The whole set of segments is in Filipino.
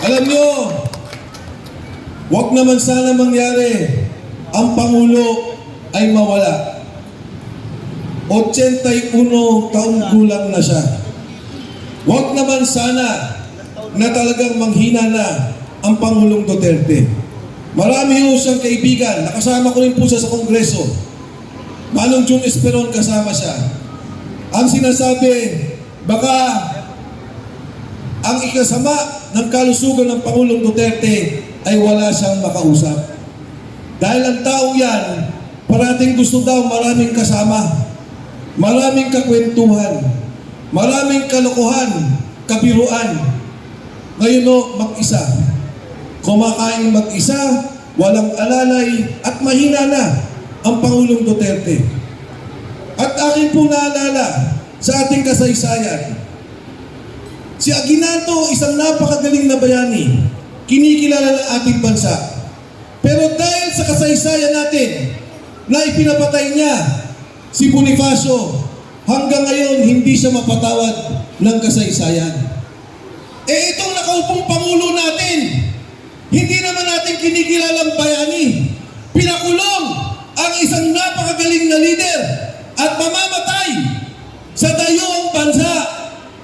Alam nyo, wag naman sana mangyari ang Pangulo ay mawala. 81 taong gulang na siya. Wag naman sana na talagang manghina na ang Pangulong Duterte. Marami ho siyang kaibigan. Nakasama ko rin po siya sa Kongreso. Manong June Esperon kasama siya. Ang sinasabi, baka ang ikasama ng kalusugan ng Pangulong Duterte ay wala siyang makausap. Dahil ang tao yan, parating gusto daw maraming kasama, maraming kakwentuhan, maraming kalokohan, kabiruan. Ngayon o, mag-isa. Kumakain mag-isa, walang alalay, at mahina na ang Pangulong Duterte. At akin po naalala sa ating kasaysayan, si Aguinaldo, isang napakagaling na bayani, kinikilala ng ating bansa. Pero dahil sa kasaysayan natin na ipinapatay niya si Bonifacio, hanggang ngayon hindi siya mapatawad ng kasaysayan. Eh itong nakaupong Pangulo natin, hindi naman natin kinikilalang bayani. Pinakulong ang isang napakagaling na leader at mamamatay sa dayuang bansa.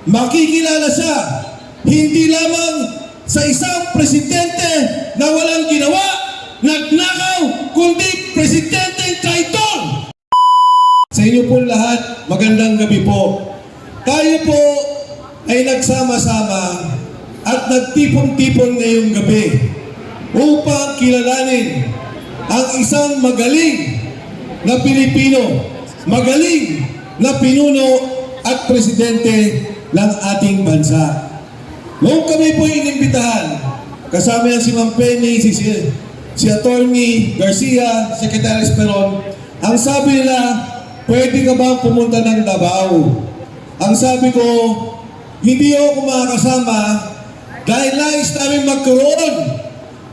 Makikilala siya hindi lamang sa isang presidente na walang ginawa, nagnakaw, kundi presidenteng traitor. Sa inyo po lahat, magandang gabi po. Tayo po ay nagsama-sama at nagtipon-tipon ngayong gabi upang kilalanin ang isang magaling na Pilipino, magaling na pinuno at presidente ng ating bansa. Noong kami po inimbitahan, kasama yan si Ma'am Penny, si Attorney Garcia, Secretary Esperon, ang sabi nila, pwede ka bang pumunta ng Davao? Ang sabi ko, hindi ako makakasama dahil nais namin magkaroon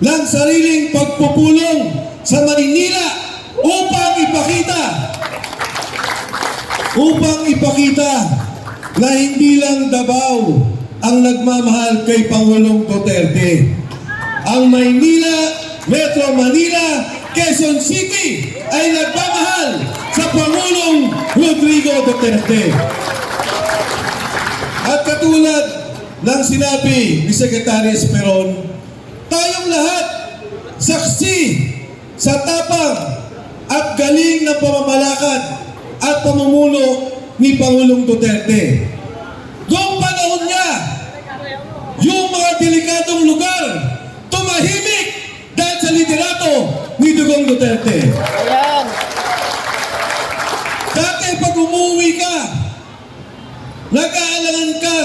ng sariling pagpupulong sa Maynila upang ipakita na hindi lang Davao ang nagmamahal kay Pangulong Duterte. Ang Maynila, Metro Manila, Quezon City ay nagmamahal sa Pangulong Rodrigo Duterte. At katulad ng sinabi ni Secretary Esperon, tayong lahat saksi sa tapang at galing ng pamamalakad at pamumuno ni Pangulong Duterte. Noong panahon niya, yung mga delikadong lugar tumahimik dahil sa liderato ni Dugong Duterte. Dati pag umuwi ka, nag-aalangan ka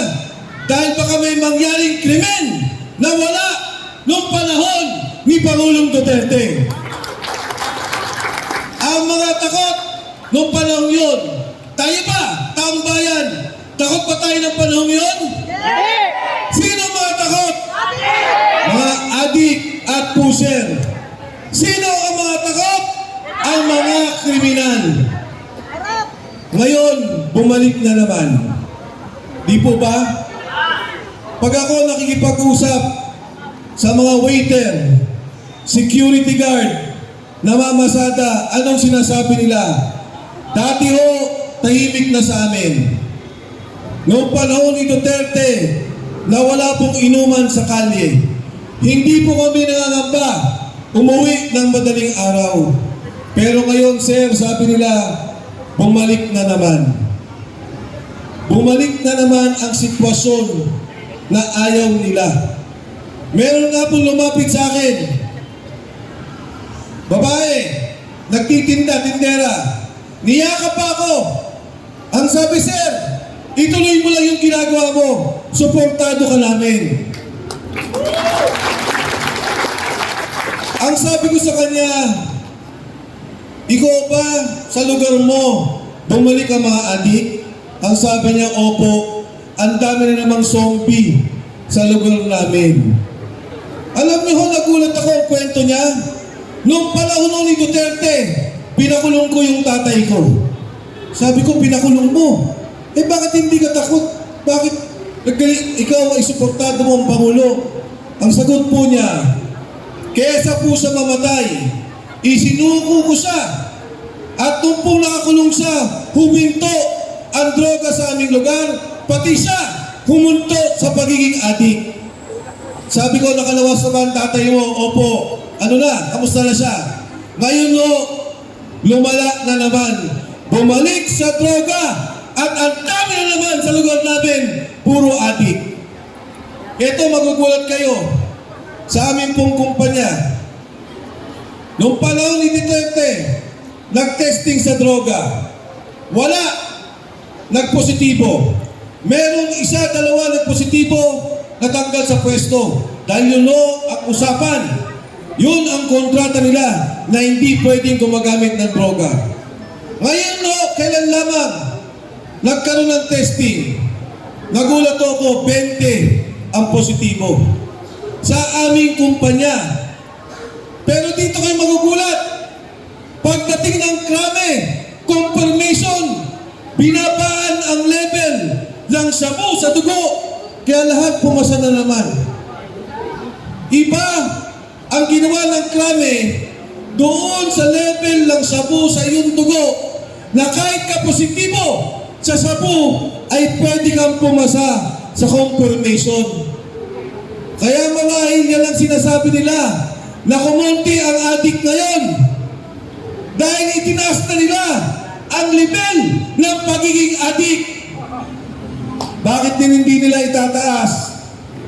dahil baka may mangyaring krimen na wala noong panahon ni Pangulong Duterte. Ang mga takot noong panahon yun, tayo ba, taong bayan, takot ba tayo ng panahon yun? Sino mga takot? Mga adik at puser. Sino ang mga takot? Ang mga kriminal. Ngayon, bumalik na naman. Di po ba? Pag ako nakikipag-usap sa mga waiter, security guard, namamasada, anong sinasabi nila? Dati ho, tahimik na sa amin. Noong panahon ni Duterte, na wala pong inuman sa kalye, hindi po kami nangangamba umuwi ng madaling araw. Pero ngayon, sir, sabi nila, bumalik na naman. Bumalik na naman ang sitwasyon na ayaw nila. Meron nga pong lumapit sa akin. Babae, nagtitinda-tindera. Niyakap pa ako. Ang sabi, sir, ituloy mo lang yung ginagawa mo. Suportado ka namin. Ang sabi ko sa kanya, ikaw ba sa lugar mo bumalik ang mga adik? Ang sabi niya, opo, ang dami na namang zombie sa lugar namin. Alam niyo ho, nagulat ako ang kwento niya. Noong panahon ni Duterte, pinakulong ko yung tatay ko. Sabi ko, pinakulong mo? Eh bakit hindi ka takot? Bakit ikaw ay suportado mo ang Pangulo? Ang sagot po niya, kesa po sa mamatay, isinuko ko siya. At nung po nakakulong siya, huminto ang droga sa aming lugar, pati siya humunto sa pagiging adik. Sabi ko, nakalawas na ba ang tatay mo? Opo. Ano na? Kamusta na siya? Ngayon no, lumala na naman. Bumalik sa droga at ang dami na naman sa lugar namin, puro adik. Ito, magugulat kayo sa aming pong kumpanya. Noong panahon ni Duterte, nag-testing sa droga. Wala. Nagpositibo. Merong isa, dalawa nagpositibo, natanggal sa pwesto. Dahil yun ang usapan. Yun ang kontrata nila na hindi pwedeng gumagamit ng droga. Ngayon kailan lamang nagkaroon ng testing. Nagulat ako, 20 ang positibo sa aming kumpanya. Pero dito kayo magugulat. Pagdating ng krame, confirmation, binabaan ang level ng sabu sa dugo. Kaya lahat pumasa na naman. Iba ang ginawa ng krame doon sa level ng sabu sa iyong dugo na kahit ka positibo sa sabu ay pwede kang pumasa sa confirmation. Kaya mga yan ang sinasabi nila na kumunti ang adik ngayon dahil itinaas na nila ang level ng pagiging adik. Bakit din hindi nila itataas?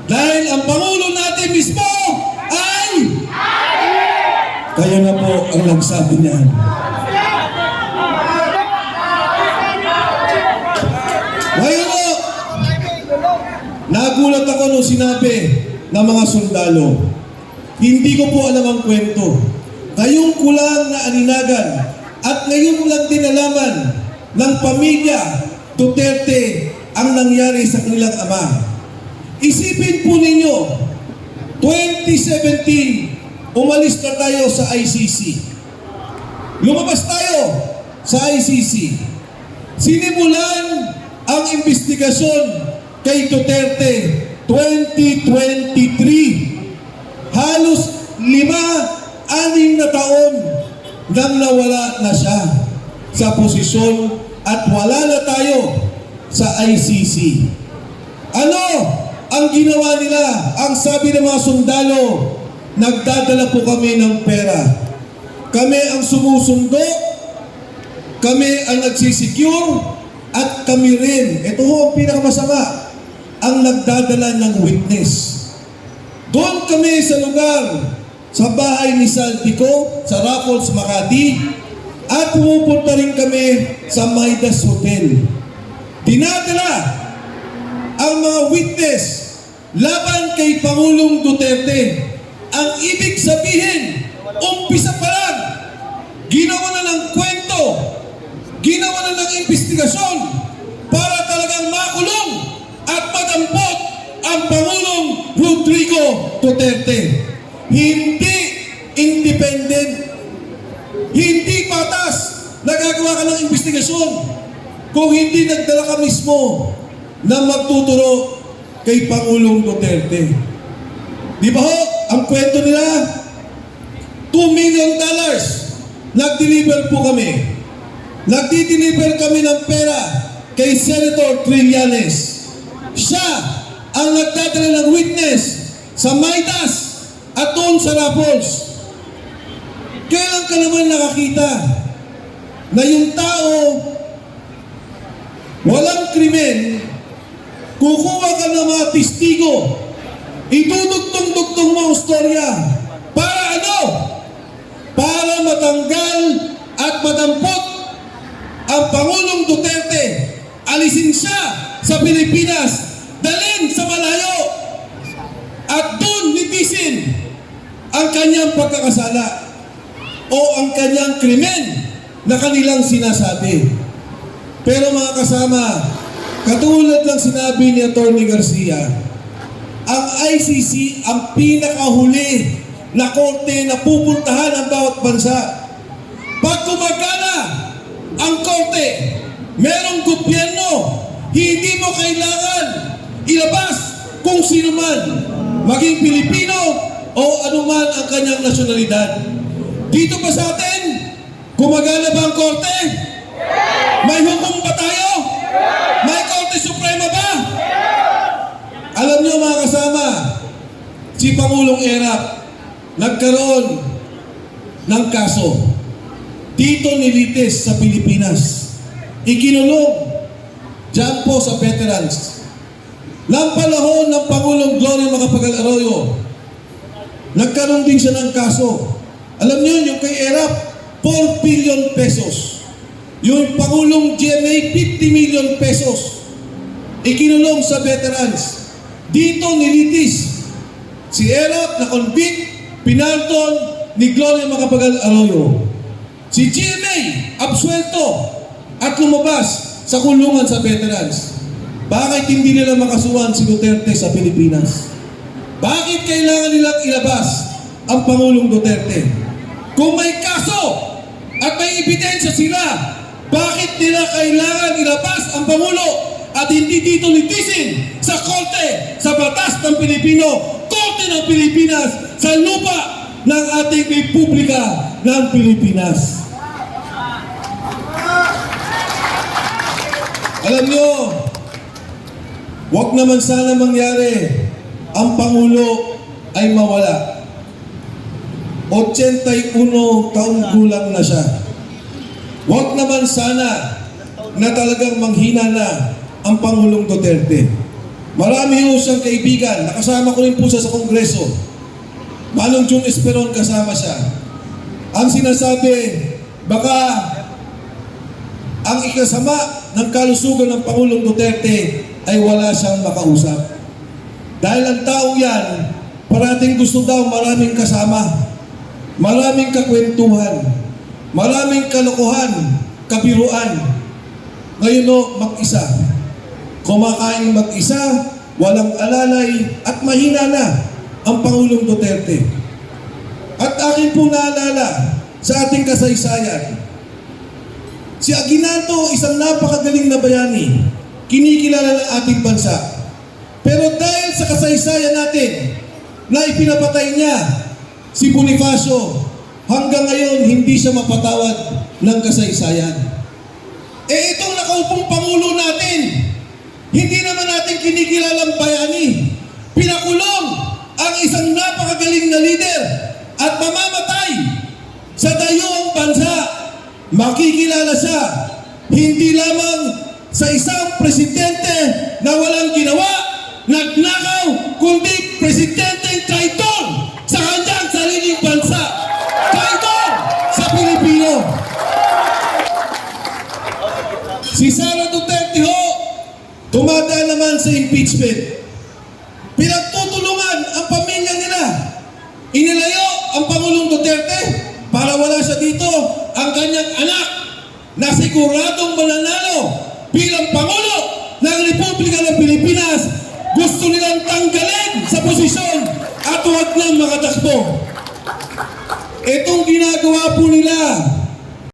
Dahil ang Pangulo natin mismo ay kaya na po ang nagsabi niyan. Ngayon po, nagulat ako nung sinabi ng mga sundalo. Hindi ko po alam ang kwento. Ngayong kulang na aninagan at ngayon lang din nalaman ng pamilya Duterte ang nangyari sa kanilang ama. Isipin po ninyo, 2017, umalis na tayo sa ICC. Lumabas tayo sa ICC. Sinimulan ang investigasyon kay Duterte 2023. Halos 5-6 na taon nang nawala na siya sa posisyon at wala na tayo sa ICC. Ano ang ginawa nila? Ang sabi ng mga sundalo, nagdadala po kami ng pera. Kami ang sumusundo, kami ang nagsisecure, at kami rin, ito ho ang pinakamasama, ang nagdadala ng witness. Doon kami sa lugar, sa bahay ni Saltico, sa Raffles, Makati, at pumupunta rin kami sa Midas Hotel. Dinadala ang mga witness laban kay Pangulong Duterte. Ang ibig sabihin, umpisa pa lang, ginawa na ng kwento, ginawa na ng investigasyon para talagang makulong at madampot ang Pangulong Rodrigo Duterte. Hindi independent, hindi patas, nagagawa ka ng investigasyon kung hindi nagdala ka mismo na magtuturo kay Pangulong Duterte. Di ba ho, ang kwento nila, $2 million nag-deliver po kami. Nagdi-deliver kami ng pera kay Senator Trillanes. Siya ang nagdadala ng witness sa Midas at doon sa Raffles. Kailan ka naman nakakita na yung tao walang krimen, kukuha ka ng mga testigo, idudugtong-dugtong mo ang storya. Para ano? Para matanggal at madampot ang Pangulong Duterte. Alisin siya sa Pilipinas, dalhin sa malayo, at doon litisin ang kanyang pagkakasala o ang kanyang krimen na kanilang sinasabi. Pero mga kasama, katulad lang sinabi ni Atty. Garcia, ang ICC ang pinakahuli na korte na pupuntahan ang bawat bansa. Pag gumagana ang korte, merong gobyerno, hindi mo kailangan ilabas kung sino man. maging Pilipino o anuman ang kanyang nasyonalidad. Dito ba sa atin, gumagana ba ang korte? May hukom ba tayo? May Korte Suprema ba? Alam niyo mga kasama, si Pangulong Erap nagkaroon ng kaso dito nilitis sa Pilipinas. Ikinulong diyan po sa veterans. Nang panahon ng Pangulong Gloria Macapagal Arroyo, nagkaroon din siya ng kaso. Alam niyo yung kay Erap, 4 billion pesos. Yung Pangulong GMA, 50 million pesos. Ikinulong sa veterans. Dito nilitis si Erap na convict, pinalton ni Gloria Macapagal Arroyo. Si GMA, absuelto at lumabas sa kulungan sa veterans. Bakit hindi nila makasuhan si Duterte sa Pilipinas? Bakit kailangan nilang ilabas ang Pangulong Duterte? Kung may kaso at may ebidensya sila, bakit nila kailangan ilabas ang Pangulo at hindi dito litisin sa korte, sa batas ng Pilipino, korte ng Pilipinas, sa lupa ng ating Republika ng Pilipinas? Alam nyo, wag naman sana mangyari ang Pangulo ay mawala. 81 taong gulang na siya. Wag naman sana na talagang manghina na ang Pangulong Duterte. Marami ho siyang kaibigan. Nakasama ko rin po siya sa Kongreso. Manong June Esperon kasama siya. Ang sinasabi, baka ang ikasama ng kalusugan ng Pangulong Duterte ay wala siyang makausap. Dahil ang taong yan, parating gusto daw maraming kasama, maraming kakwentuhan, maraming kalokohan, kabiruan. Ngayon o, mag-isa. Kumakain mag-isa, walang alalay, at mahina na ang Pangulong Duterte. At akin po naalala sa ating kasaysayan, si Aguinaldo, isang napakagaling na bayani, kinikilala ng ating bansa. Pero dahil sa kasaysayan natin, na ipinapatay niya si Bonifacio, hanggang ngayon hindi siya mapatawad ng kasaysayan. Eh itong nakaupong Pangulo natin, hindi naman natin kinikilalang bayani. Pinakulong ang isang napakagaling na leader at mamamatay sa dayuang bansa. Makikilala siya hindi lamang sa isang presidente na walang ginawa, nagnakaw, kundi presidenteng traitor sa kanyang sariling bansa. Traitor sa Pilipino. Si Sara Duterte ho, tumada naman sa impeachment. Pinagtutulungan ang pamilya nila. Inilayo ang Pangulong Duterte para wala siya dito ang kanyang anak na siguradong mananalo bilang Pangulo ng Republika ng Pilipinas. Gusto nilang tanggalin sa posisyon at huwag nang makatakbo. Itong ginagawa po nila